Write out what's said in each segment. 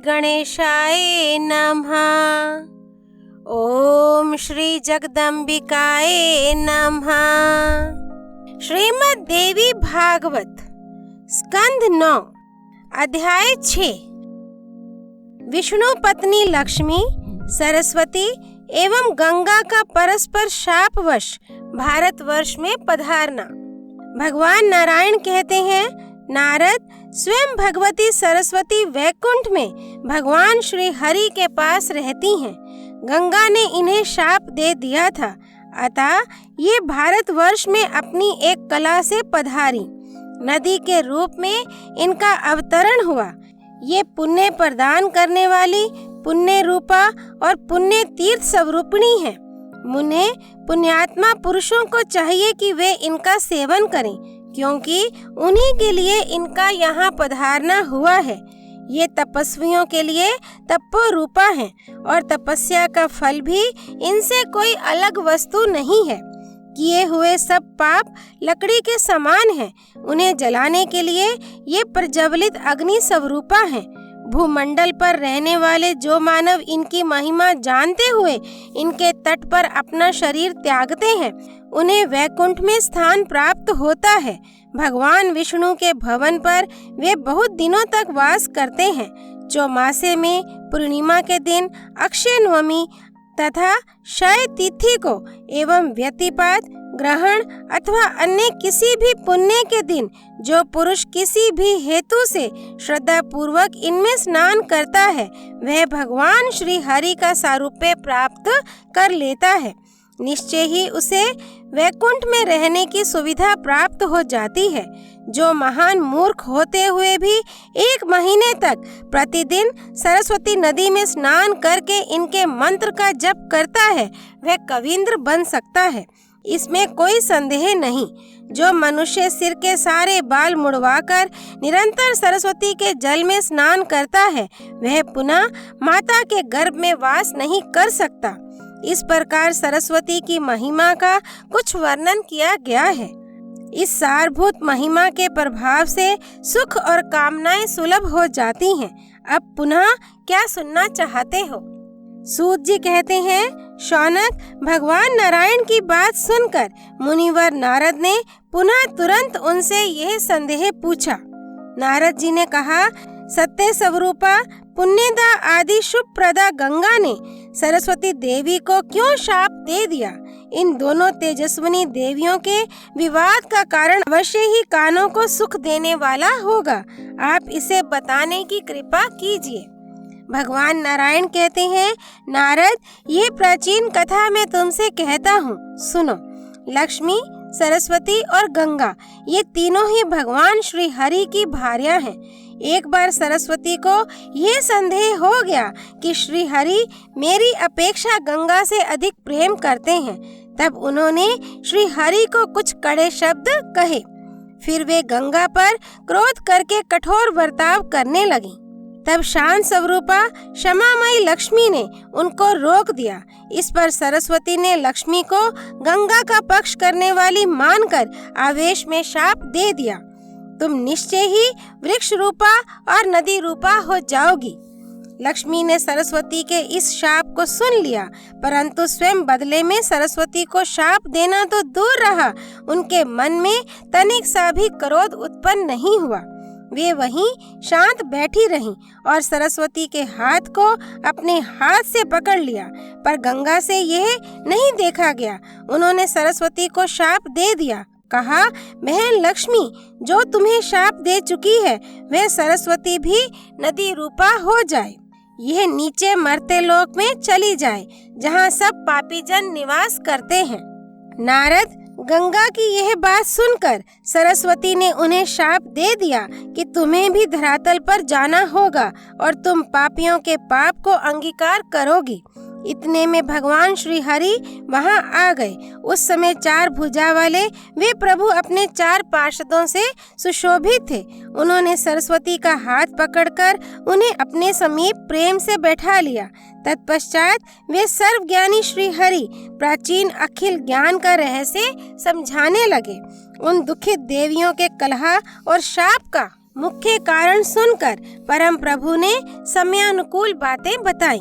गणेशाय नमः। ओम श्री जगदम्बिकाय नमः। श्रीमद् देवी भागवत स्कंद 9 अध्याय 6। विष्णु पत्नी लक्ष्मी, सरस्वती एवं गंगा का परस्पर शापवश भारतवर्ष में पधारना। भगवान नारायण कहते हैं, नारद, स्वयं भगवती सरस्वती वैकुंठ में भगवान श्री हरि के पास रहती हैं। गंगा ने इन्हें शाप दे दिया था, अतः ये भारतवर्ष में अपनी एक कला से पधारी। नदी के रूप में इनका अवतरण हुआ। ये पुण्य प्रदान करने वाली पुण्य रूपा और पुण्य तीर्थ स्वरूपिणी है। मुने, पुण्यात्मा पुरुषों को चाहिए कि वे इनका सेवन करें, क्योंकि उन्हीं के लिए इनका यहाँ पधारना हुआ है। ये तपस्वियों के लिए तपो रूपा है और तपस्या का फल भी इनसे कोई अलग वस्तु नहीं है। किए हुए सब पाप लकड़ी के समान हैं। उन्हें जलाने के लिए ये प्रज्वलित अग्नि स्वरूपा है। भूमंडल पर रहने वाले जो मानव इनकी महिमा जानते हुए इनके तट पर अपना शरीर त्यागते हैं, उन्हें वैकुंठ में स्थान प्राप्त होता है। भगवान विष्णु के भवन पर वे बहुत दिनों तक वास करते हैं। चौमासे में पूर्णिमा के दिन, अक्षय नवमी तथा क्षय तिथि को एवं व्यतिपात, ग्रहण अथवा अन्य किसी भी पुण्य के दिन जो पुरुष किसी भी हेतु से श्रद्धा पूर्वक इनमें स्नान करता है, वह भगवान श्री हरि का सारूप्य प्राप्त कर लेता है। निश्चय ही उसे वैकुंठ में रहने की सुविधा प्राप्त हो जाती है। जो महान मूर्ख होते हुए भी 1 महीने तक प्रतिदिन सरस्वती नदी में स्नान करके इनके मंत्र का जप करता है, वह कविंद्र बन सकता है, इसमें कोई संदेह नहीं। जो मनुष्य सिर के सारे बाल मुड़वाकर निरंतर सरस्वती के जल में स्नान करता है, वह पुनः माता के गर्भ में वास नहीं कर सकता। इस प्रकार सरस्वती की महिमा का कुछ वर्णन किया गया है। इस सारभूत महिमा के प्रभाव से सुख और कामनाएं सुलभ हो जाती हैं। अब पुनः क्या सुनना चाहते हो? सूत जी कहते हैं, शौनक, भगवान नारायण की बात सुनकर मुनिवर नारद ने पुनः तुरंत उनसे यह संदेह पूछा। नारद जी ने कहा, सत्य स्वरूपा पुण्यदा आदि शुभ प्रदा गंगा ने सरस्वती देवी को क्यों शाप दे दिया? इन दोनों तेजस्विनी देवियों के विवाद का कारण अवश्य ही कानों को सुख देने वाला होगा। आप इसे बताने की कृपा कीजिए। भगवान नारायण कहते हैं, नारद, ये प्राचीन कथा मैं तुमसे कहता हूँ, सुनो। लक्ष्मी, सरस्वती और गंगा, ये तीनों ही भगवान श्री हरि की भार्या हैं। एक बार सरस्वती को ये संदेह हो गया कि श्री हरि मेरी अपेक्षा गंगा से अधिक प्रेम करते हैं। तब उन्होंने श्री हरि को कुछ कड़े शब्द कहे। फिर वे गंगा पर क्रोध करके कठोर बर्ताव करने लगी। तब शांत स्वरूपा क्षमामयी लक्ष्मी ने उनको रोक दिया। इस पर सरस्वती ने लक्ष्मी को गंगा का पक्ष करने वाली मानकर आवेश में शाप दे दिया। तुम निश्चय ही वृक्ष रूपा और नदी रूपा हो जाओगी। लक्ष्मी ने सरस्वती के इस शाप को सुन लिया, परंतु स्वयं बदले में सरस्वती को शाप देना तो दूर रहा, उनके मन में तनिक सा भी क्रोध उत्पन्न नहीं हुआ। वे वहीं शांत बैठी रहीं और सरस्वती के हाथ को अपने हाथ से पकड़ लिया, पर गंगा से यह नहीं देखा गया। उन्होंने सरस्वती को शाप दे दिया। कहा, बहन लक्ष्मी, जो तुम्हें शाप दे चुकी है, वह सरस्वती भी नदी रूपा हो जाए। यह नीचे मर्त्य लोक में चली जाए, जहाँ सब पापी जन निवास करते हैं। नारद, गंगा की यह बात सुनकर सरस्वती ने उन्हें शाप दे दिया कि तुम्हें भी धरातल पर जाना होगा और तुम पापियों के पाप को अंगीकार करोगी। इतने में भगवान श्री हरि वहां आ गए। उस समय 4 भुजा वाले वे प्रभु अपने 4 पार्षदों से सुशोभित थे। उन्होंने सरस्वती का हाथ पकड़कर उन्हें अपने समीप प्रेम से बैठा लिया। तत्पश्चात वे सर्वज्ञानी श्री हरि प्राचीन अखिल ज्ञान का रहस्य समझाने लगे। उन दुखित देवियों के कलह और शाप का मुख्य कारण सुनकर परम प्रभु ने समयानुकूल बातें बताई।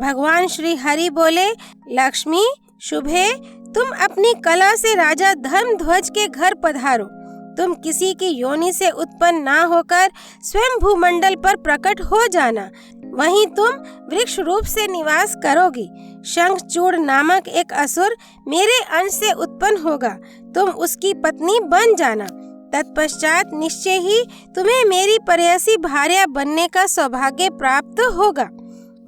भगवान श्री हरि बोले, लक्ष्मी शुभे, तुम अपनी कला से राजा धर्मध्वज के घर पधारो। तुम किसी की योनि से उत्पन्न ना होकर स्वयं भूमंडल पर प्रकट हो जाना। वहीं तुम वृक्ष रूप से निवास करोगी। शंखचूड़ नामक एक असुर मेरे अंश से उत्पन्न होगा, तुम उसकी पत्नी बन जाना। तत्पश्चात निश्चय ही तुम्हें मेरी प्रेयसी भार्या बनने का सौभाग्य प्राप्त होगा।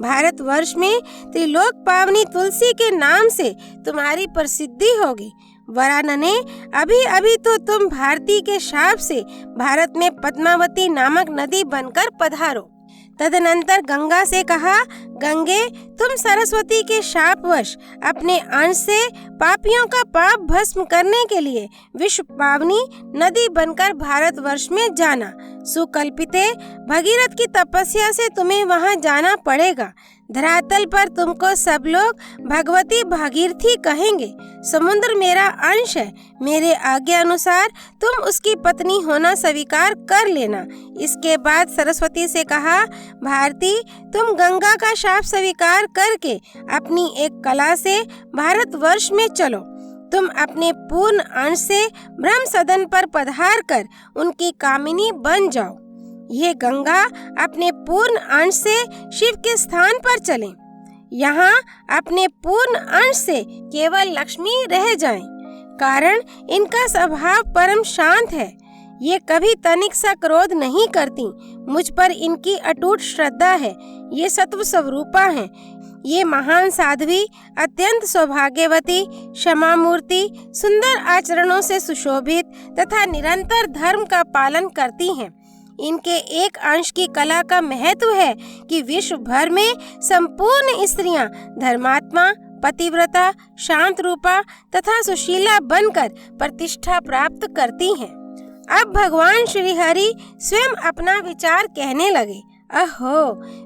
भारतवर्ष में त्रिलोक पावनी तुलसी के नाम से तुम्हारी प्रसिद्धि होगी। वरानने, अभी अभी तो तुम भारती के शाप से भारत में पद्मावती नामक नदी बनकर पधारो। तदनंतर गंगा से कहा, गंगे, तुम सरस्वती के शापवश अपने अंश से पापियों का पाप भस्म करने के लिए विश्व पावनी नदी बनकर भारतवर्ष में जाना। सुकल्पिते, भगीरथ की तपस्या से तुम्हें वहां जाना पड़ेगा। धरातल पर तुमको सब लोग भगवती भागीरथी कहेंगे। समुद्र मेरा अंश है, मेरे आज्ञा अनुसार तुम उसकी पत्नी होना स्वीकार कर लेना। इसके बाद सरस्वती से कहा, भारती, तुम गंगा का शाप स्वीकार करके अपनी एक कला से भारतवर्ष में चलो। तुम अपने पूर्ण अंश से ब्रह्म सदन पर पधार कर उनकी कामिनी बन जाओ। ये गंगा अपने पूर्ण अंश से शिव के स्थान पर चलें। यहाँ अपने पूर्ण अंश से केवल लक्ष्मी रह जाएं, कारण इनका स्वभाव परम शांत है। ये कभी तनिक सा क्रोध नहीं करती। मुझ पर इनकी अटूट श्रद्धा है। ये सत्व स्वरूपा हैं। ये महान साध्वी, अत्यंत सौभाग्यवती, क्षमा मूर्ति, सुंदर आचरणों से सुशोभित तथा निरंतर धर्म का पालन करती हैं। इनके एक अंश की कला का महत्व है कि विश्व भर में संपूर्ण स्त्रियां धर्मात्मा, पतिव्रता, शांत रूपा तथा सुशीला बनकर प्रतिष्ठा प्राप्त करती हैं। अब भगवान श्री हरि स्वयं अपना विचार कहने लगे। अहो,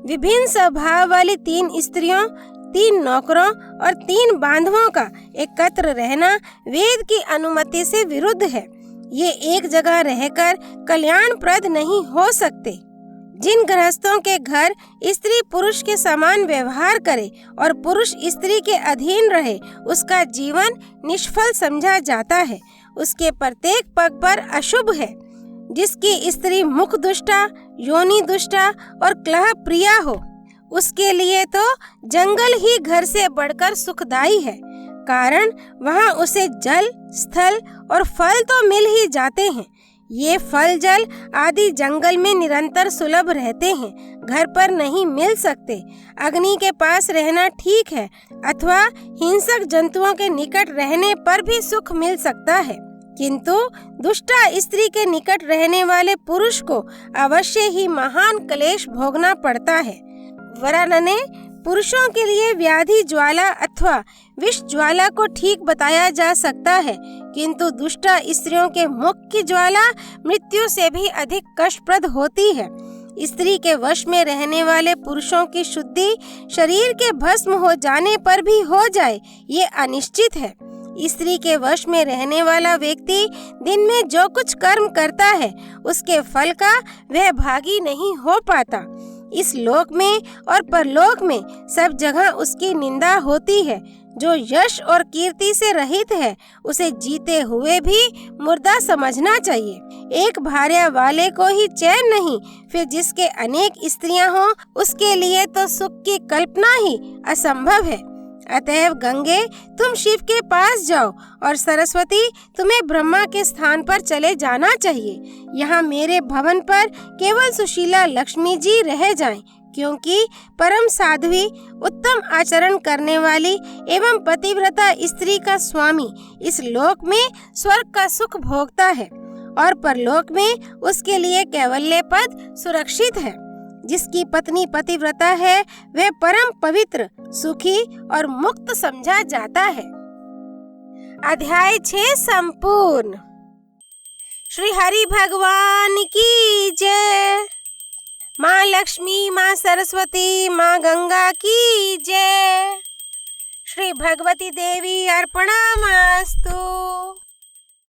विभिन्न स्वभाव वाली 3 स्त्रियों, 3 नौकरों और 3 बांधवों का एकत्र रहना वेद की अनुमति से विरुद्ध है। ये एक जगह रहकर कल्याणप्रद नहीं हो सकते। जिन गृहस्थों के घर स्त्री पुरुष के समान व्यवहार करे और पुरुष स्त्री के अधीन रहे, उसका जीवन निष्फल समझा जाता है। उसके प्रत्येक पग पर अशुभ है। जिसकी स्त्री मुख दुष्टा, योनि दुष्टा और क्लह प्रिया हो, उसके लिए तो जंगल ही घर से बढ़कर सुखदायी है। कारण वहाँ उसे जल, स्थल और फल तो मिल ही जाते हैं। ये फल जल आदि जंगल में निरंतर सुलभ रहते हैं, घर पर नहीं मिल सकते। अग्नि के पास रहना ठीक है, अथवा हिंसक जंतुओं के निकट रहने पर भी सुख मिल सकता है, किंतु दुष्टा स्त्री के निकट रहने वाले पुरुष को अवश्य ही महान क्लेश भोगना पड़ता है। वरानने, पुरुषों के लिए व्याधि ज्वाला अथवा विष ज्वाला को ठीक बताया जा सकता है, किंतु दुष्टा स्त्रियों के मुख की ज्वाला मृत्यु से भी अधिक कष्टप्रद होती है। स्त्री के वश में रहने वाले पुरुषों की शुद्धि शरीर के भस्म हो जाने पर भी हो जाए, ये अनिश्चित है। स्त्री के वश में रहने वाला व्यक्ति दिन में जो कुछ कर्म करता है, उसके फल का वह भागी नहीं हो पाता। इस लोक में और परलोक में सब जगह उसकी निंदा होती है। जो यश और कीर्ति से रहित है, उसे जीते हुए भी मुर्दा समझना चाहिए। एक भार्या वाले को ही चैन नहीं, फिर जिसके अनेक स्त्रियां हों, उसके लिए तो सुख की कल्पना ही असंभव है। अतएव गंगे, तुम शिव के पास जाओ और सरस्वती, तुम्हें ब्रह्मा के स्थान पर चले जाना चाहिए। यहाँ मेरे भवन पर केवल सुशीला लक्ष्मी जी रह जाएं, क्योंकि परम साध्वी, उत्तम आचरण करने वाली एवं पतिव्रता स्त्री का स्वामी इस लोक में स्वर्ग का सुख भोगता है और परलोक में उसके लिए कैवल्य पद सुरक्षित है। जिसकी पत्नी पतिव्रता है, वह परम पवित्र, सुखी और मुक्त समझा जाता है। अध्याय 6 संपूर्ण। श्री हरि भगवान की जय। माँ लक्ष्मी, माँ सरस्वती, माँ गंगा की जय। श्री भगवती देवी अर्पणमस्तु।